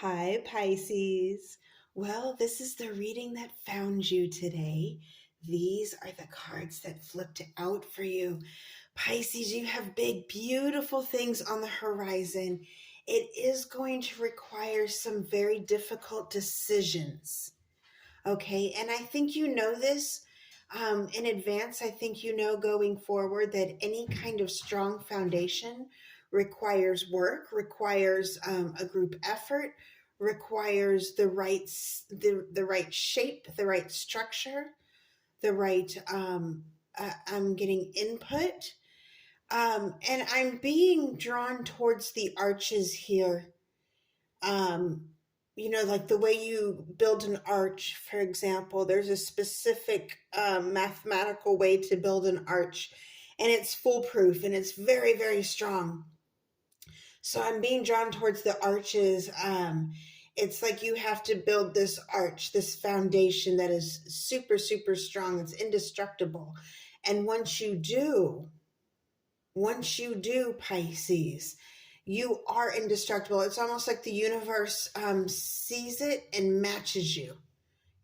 Hi, Pisces. Well, this is the reading that found you today. These are the cards that flipped out for you. Pisces, you have big, beautiful things on the horizon. It is going to require some very difficult decisions. Okay, and I think you know this in advance. I think you know going forward that any kind of strong foundation requires work, requires a group effort, requires the right shape, the right structure, the right. I'm getting input, and I'm being drawn towards the arches here. um like the way you build an arch, for example, there's a specific mathematical way to build an arch, and it's foolproof and it's very, very strong. So I'm being drawn towards the arches. It's like you have to build this arch, this foundation that is super, super strong. It's indestructible. And once you do, Pisces, you are indestructible. It's almost like the universe sees it and matches you.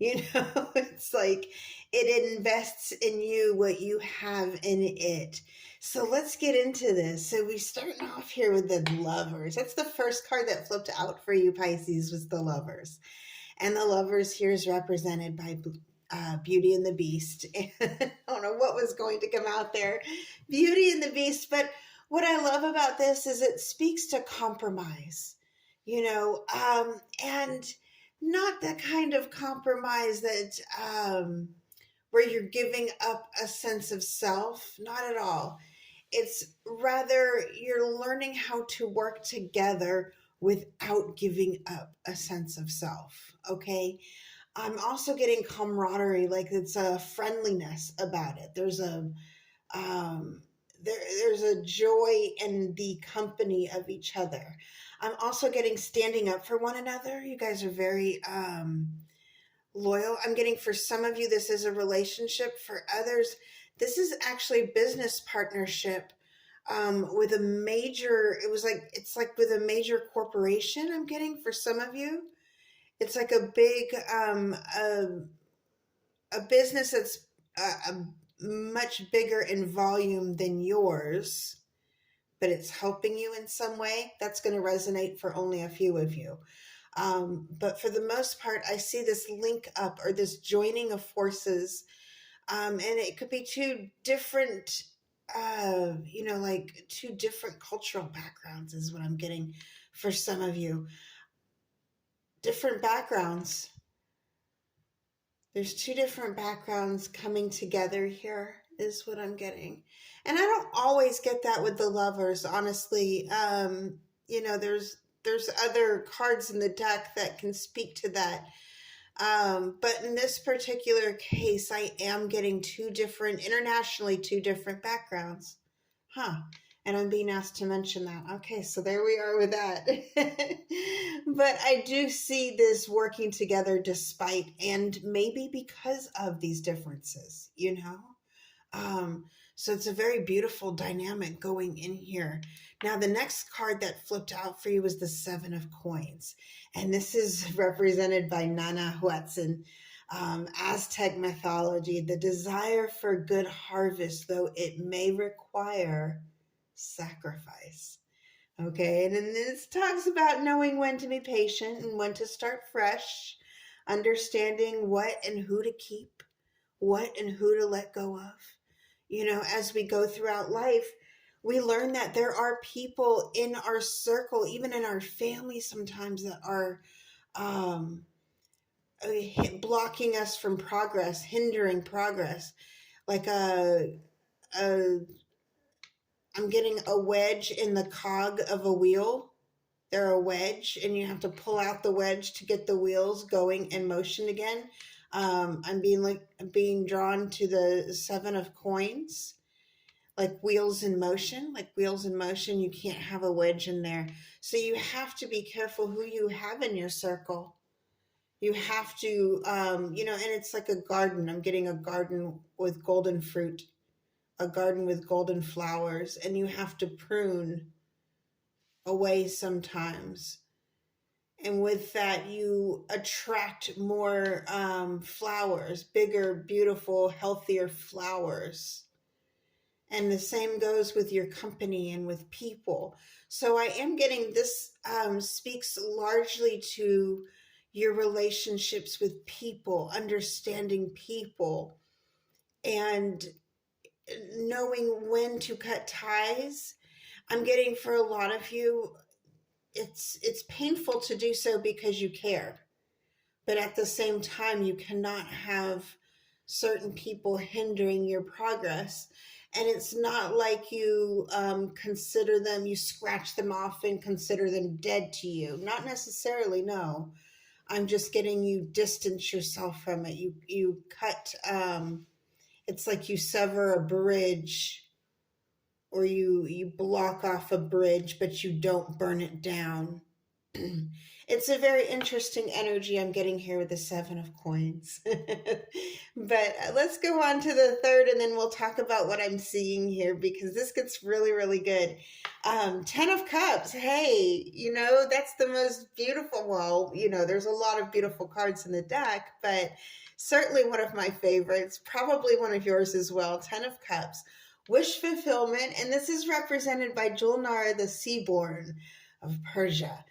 It's like it invests in you what you have in it. So let's get into this. So we start off here with the Lovers. That's the first card that flipped out for you, Pisces, was the Lovers. And the Lovers here is represented by Beauty and the Beast. I don't know what was going to come out there. Beauty and the Beast. But what I love about this is it speaks to compromise, and not the kind of compromise that where you're giving up a sense of self. Not at all. It's rather you're learning how to work together without giving up a sense of self. Okay. I'm also getting camaraderie, like it's a friendliness about it. Um, there's a joy in the company of each other. I'm also getting standing up for one another. You guys are very loyal. I'm getting, for some of you, this is a relationship. For others, this is actually business partnership with a major. It's like with a major corporation. I'm getting, for some of you, it's like a big a business that's much bigger in volume than yours, but it's helping you in some way. That's going to resonate for only a few of you. But for the most part, I see this link up or this joining of forces. And it could be two different, like two different cultural backgrounds is what I'm getting for some of you. Different backgrounds. There's two different backgrounds coming together here is what I'm getting. And I don't always get that with the Lovers, honestly. There's other cards in the deck that can speak to that. But in this particular case, I am getting internationally, two different backgrounds. Huh. And I'm being asked to mention that. Okay, so there we are with that. But I do see this working together despite and maybe because of these differences. So it's a very beautiful dynamic going in here. Now, the next card that flipped out for you was the Seven of Coins. And this is represented by Nana Huatzin. Aztec mythology, the desire for good harvest, though it may require sacrifice. Okay, and then this talks about knowing when to be patient and when to start fresh, understanding what and who to keep, what and who to let go of. As we go throughout life, we learn that there are people in our circle, even in our family sometimes, that are blocking us from progress, hindering progress. Like I'm getting a wedge in the cog of a wheel. They're a wedge, and you have to pull out the wedge to get the wheels going in motion again. I'm being drawn to the Seven of Coins, like wheels in motion. Like wheels in motion, you can't have a wedge in there. So you have to be careful who you have in your circle. You have to, and it's like a garden. I'm getting a garden with golden fruit, a garden with golden flowers, and you have to prune away sometimes. And with that, you attract more flowers, bigger, beautiful, healthier flowers. And the same goes with your company and with people. So I am getting this speaks largely to your relationships with people, understanding people, and knowing when to cut ties. I'm getting for a lot of you, it's painful to do so because you care, but at the same time you cannot have certain people hindering your progress. And it's not like you consider them, you scratch them off and consider them dead to you, not necessarily, no. I'm just getting you distance yourself from it. You cut, it's like you sever a bridge, or you block off a bridge but you don't burn it down. It's a very interesting energy I'm getting here with the Seven of Coins. But let's go on to the third, and then we'll talk about what I'm seeing here, because this gets really, really good. Ten of Cups. Hey, that's the most beautiful. Well, there's a lot of beautiful cards in the deck, but certainly one of my favorites, probably one of yours as well. Ten of Cups. Wish fulfillment, and this is represented by Julnar, the Seaborn of Persia.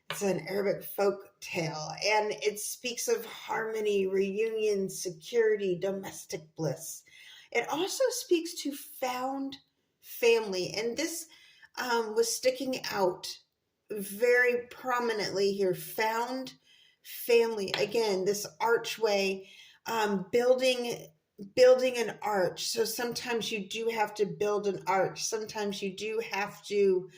It's an Arabic folk tale, and it speaks of harmony, reunion, security, domestic bliss. It also speaks to found family, and this was sticking out very prominently here. Found family. Again, this archway, building an arch. So sometimes you do have to build an arch. Sometimes you do have to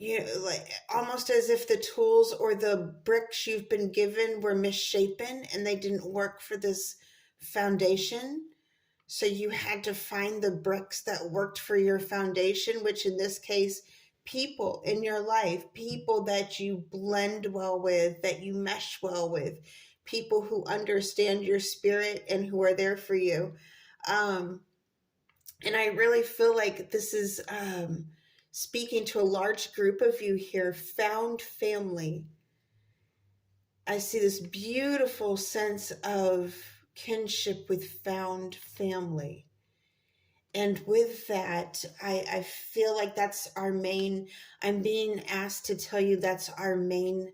like almost as if the tools or the bricks you've been given were misshapen and they didn't work for this foundation. So you had to find the bricks that worked for your foundation, which in this case, people in your life, people that you blend well with, that you mesh well with, people who understand your spirit and who are there for you. And I really feel like this is speaking to a large group of you here. Found family. I see this beautiful sense of kinship with found family. And with that, I feel like that's our main, I'm being asked to tell you that's our main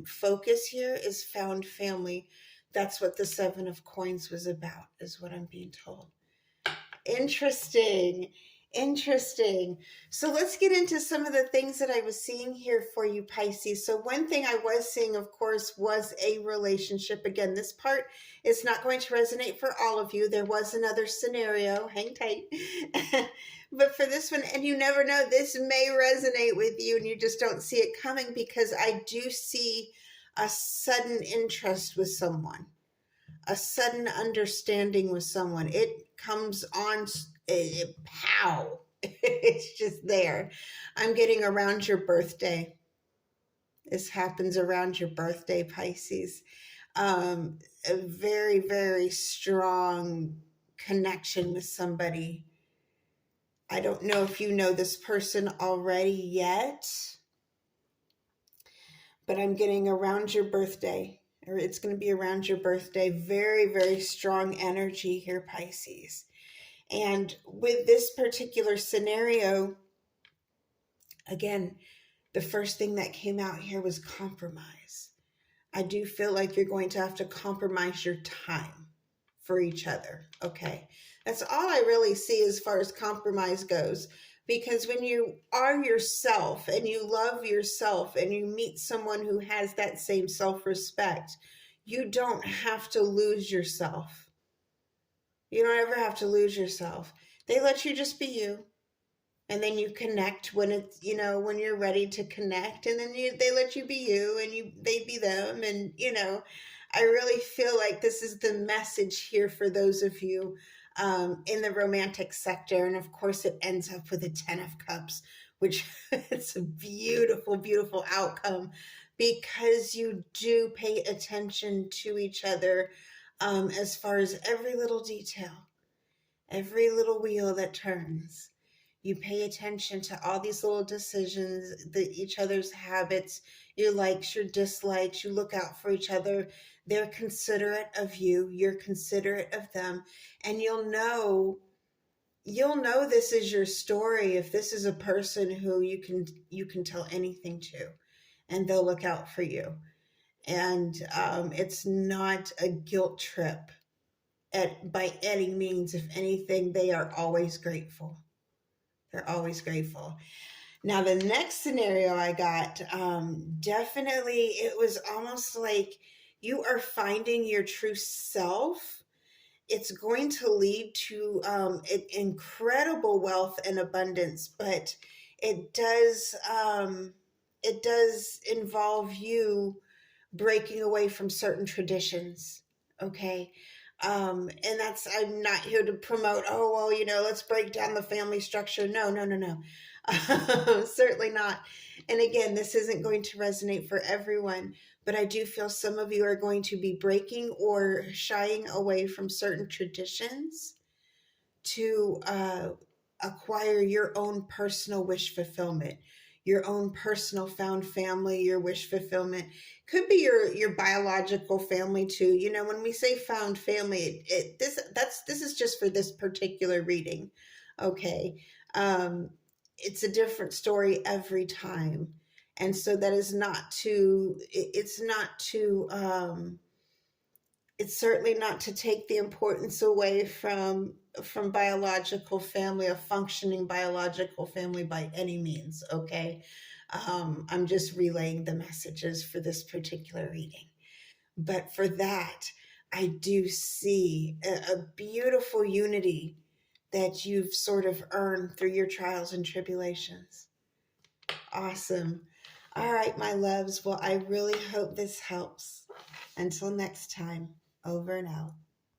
focus here, is found family. That's what the Seven of Coins was about, is what I'm being told. Interesting. So let's get into some of the things that I was seeing here for you, Pisces. So one thing I was seeing, of course, was a relationship. Again, this part is not going to resonate for all of you. There was another scenario. Hang tight. But for this one, and you never know, this may resonate with you and you just don't see it coming, because I do see a sudden interest with someone, a sudden understanding with someone. It comes on, pow. It's just there. I'm getting around your birthday. This happens around your birthday, Pisces. A very, very strong connection with somebody. I don't know if you know this person already yet, but I'm getting around your birthday, or it's going to be around your birthday. Very, very strong energy here, Pisces. And with this particular scenario, again, the first thing that came out here was compromise. I do feel like you're going to have to compromise your time for each other, okay? That's all I really see as far as compromise goes. Because when you are yourself and you love yourself and you meet someone who has that same self-respect, you don't have to lose yourself. You don't ever have to lose yourself. They let you just be you. And then you connect when it's, when you're ready to connect. And then they let you be you, and they be them. And, I really feel like this is the message here for those of you in the romantic sector. And of course, it ends up with a 10 of Cups, which it's a beautiful, beautiful outcome, because you do pay attention to each other as far as every little detail, every little wheel that turns. You pay attention to all these little decisions, each other's habits, your likes, your dislikes. You look out for each other. They're considerate of you. You're considerate of them. And you'll know this is your story if this is a person who you can tell anything to, and they'll look out for you. And it's not a guilt trip by any means. If anything, they are always grateful. They're always grateful. Now, the next scenario I got, definitely, it was almost like you are finding your true self. It's going to lead to incredible wealth and abundance, but it does it does involve you breaking away from certain traditions. Okay. And that's, I'm not here to promote, oh, well, let's break down the family structure. No, no, no, no. Certainly not. And again, this isn't going to resonate for everyone, but I do feel some of you are going to be breaking or shying away from certain traditions to acquire your own personal wish fulfillment, your own personal found family, your wish fulfillment. Could be your biological family too. When we say found family, this is just for this particular reading. Okay. It's a different story every time. And so that is not to, it's not to, it's certainly not to take the importance away from biological family, a functioning biological family by any means. Okay. I'm just relaying the messages for this particular reading. But for that, I do see a beautiful unity that you've sort of earned through your trials and tribulations. Awesome. All right, my loves. Well, I really hope this helps. Until next time, over and out.